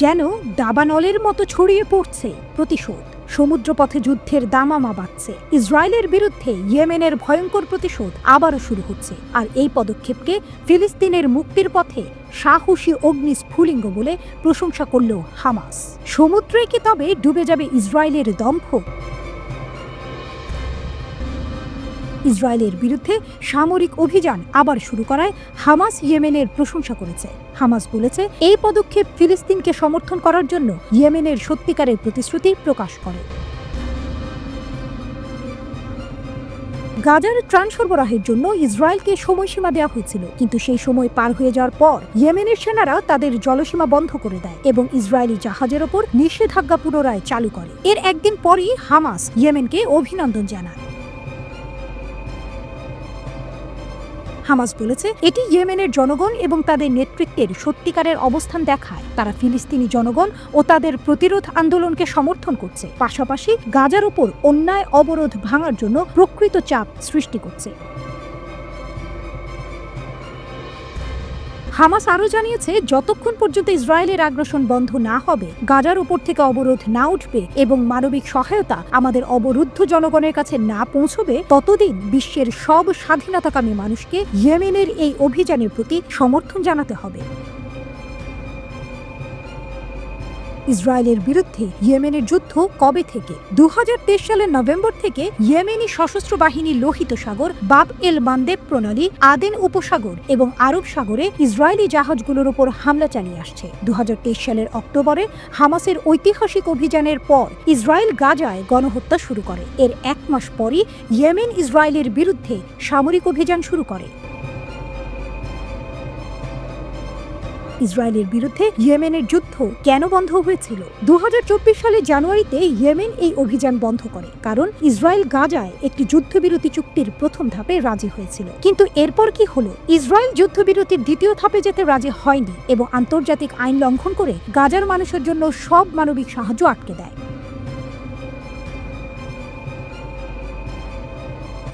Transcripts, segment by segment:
যেন দাবানলের মতো ছড়িয়ে পড়ছে প্রতিশোধ। সমুদ্রপথে যুদ্ধের দামামা বাজছে। ইসরায়েলের বিরুদ্ধে ইয়েমেনের ভয়ঙ্কর প্রতিশোধ আবারও শুরু হচ্ছে। আর এই পদক্ষেপকে ফিলিস্তিনের মুক্তির পথে সাহসী অগ্নিস্ফুলিঙ্গ বলে প্রশংসা করল হামাস। সমুদ্রে কি তবে ডুবে যাবে ইসরায়েলের দম্ভ? ইসরায়েলের বিরুদ্ধে সামরিক অভিযান আবার শুরু করায় হামাস ইয়েমেনের প্রশংসা করেছে। হামাস বলেছে, এই পদক্ষেপ ফিলিস্তিনকে সমর্থন করার জন্য ইয়েমেনের সত্যিকারের প্রতিশ্রুতি প্রকাশ করে। গাজার ত্রাণ সরবরাহের জন্য ইসরায়েলকে সময়সীমা দেওয়া হয়েছিল, কিন্তু সেই সময় পার হয়ে যাওয়ার পর ইয়েমেনের সেনারা তাদের জলসীমা বন্ধ করে দেয় এবং ইসরায়েলি জাহাজের ওপর নিষেধাজ্ঞা পুনরায় চালু করে। এর একদিন পরই হামাস ইয়েমেনকে অভিনন্দন জানায়। হামাস বলেছে, এটি ইয়েমেনের জনগণ এবং তাদের নেতৃত্বের সত্যিকারের অবস্থান দেখায়। তারা ফিলিস্তিনি জনগণ ও তাদের প্রতিরোধ আন্দোলনকে সমর্থন করছে, পাশাপাশি গাজার উপর অন্যায় অবরোধ ভাঙার জন্য প্রকৃত চাপ সৃষ্টি করছে। হামাস আরও জানিয়েছে, যতক্ষণ পর্যন্ত ইসরায়েলের আগ্রাসন বন্ধ না হবে, গাজার উপর থেকে অবরোধ না উঠবে এবং মানবিক সহায়তা আমাদের অবরুদ্ধ জনগণের কাছে না পৌঁছবে, ততদিন বিশ্বের সব স্বাধীনতাকামী মানুষকে ইয়েমেনের এই অভিযানের প্রতি সমর্থন জানাতে হবে। ইসরায়েলের বিরুদ্ধে ইয়েমেনের যুদ্ধ কবে থেকে? 2023 সালের নভেম্বর থেকে ইয়েমেনি সশস্ত্র বাহিনী লোহিত সাগর, বাব এল মান্দেব প্রণালী, আদেন উপসাগর এবং আরব সাগরে ইসরায়েলি জাহাজগুলোর উপর হামলা চালিয়ে আসছে। 2023 সালের অক্টোবরে হামাসের ঐতিহাসিক অভিযানের পর ইসরায়েল গাজায় গণহত্যা শুরু করে। এর এক মাস পরই ইয়েমেন ইসরায়েলের বিরুদ্ধে সামরিক অভিযান শুরু করে। ইসরায়েলের বিরুদ্ধে ইয়েমেনের যুদ্ধ কেন বন্ধ হয়েছিল? 2024 সালের জানুয়ারিতে ইয়েমেন এই অভিযান বন্ধ করে, কারণ ইসরায়েল গাজায় একটি যুদ্ধবিরতি চুক্তির প্রথম ধাপে রাজি হয়েছিল। কিন্তু এরপর কি হলো? ইসরায়েল যুদ্ধবিরতির দ্বিতীয় ধাপে যেতে রাজি হয়নি এবং আন্তর্জাতিক আইন লঙ্ঘন করে গাজার মানুষের জন্য সব মানবিক সাহায্য আটকে দেয়।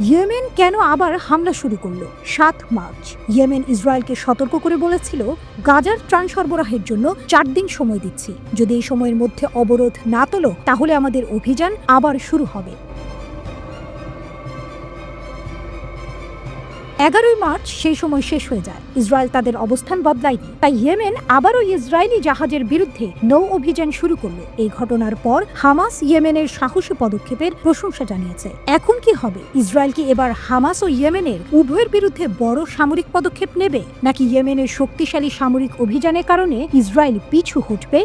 ইয়েমেন কেন আবার হামলা শুরু করলো? 7 মার্চ ইয়েমেন ইসরায়েলকে সতর্ক করে বলেছিল, গাজার ত্রাণ সরবরাহের জন্য 4 দিন সময় দিচ্ছি। যদি এই সময়ের মধ্যে অবরোধ না তোলো, তাহলে আমাদের অভিযান আবার শুরু হবে। 11 মার্চ সেই সময় শেষ হয়ে যায়। ইসরায়েল তাদের অবস্থান বদলায়নি, তাই ইয়েমেন আবারও ইসরায়েলি জাহাজের বিরুদ্ধে নৌ অভিযান শুরু করলো। এই ঘটনার পর হামাস ইয়েমেনের সাহসী পদক্ষেপের প্রশংসা জানিয়েছে। এখন কি হবে? ইসরায়েল কি এবার হামাস ও ইয়েমেনের উভয়ের বিরুদ্ধে বড় সামরিক পদক্ষেপ নেবে, নাকি ইয়েমেনের শক্তিশালী সামরিক অভিযানের কারণে ইসরায়েল পিছু হটবে?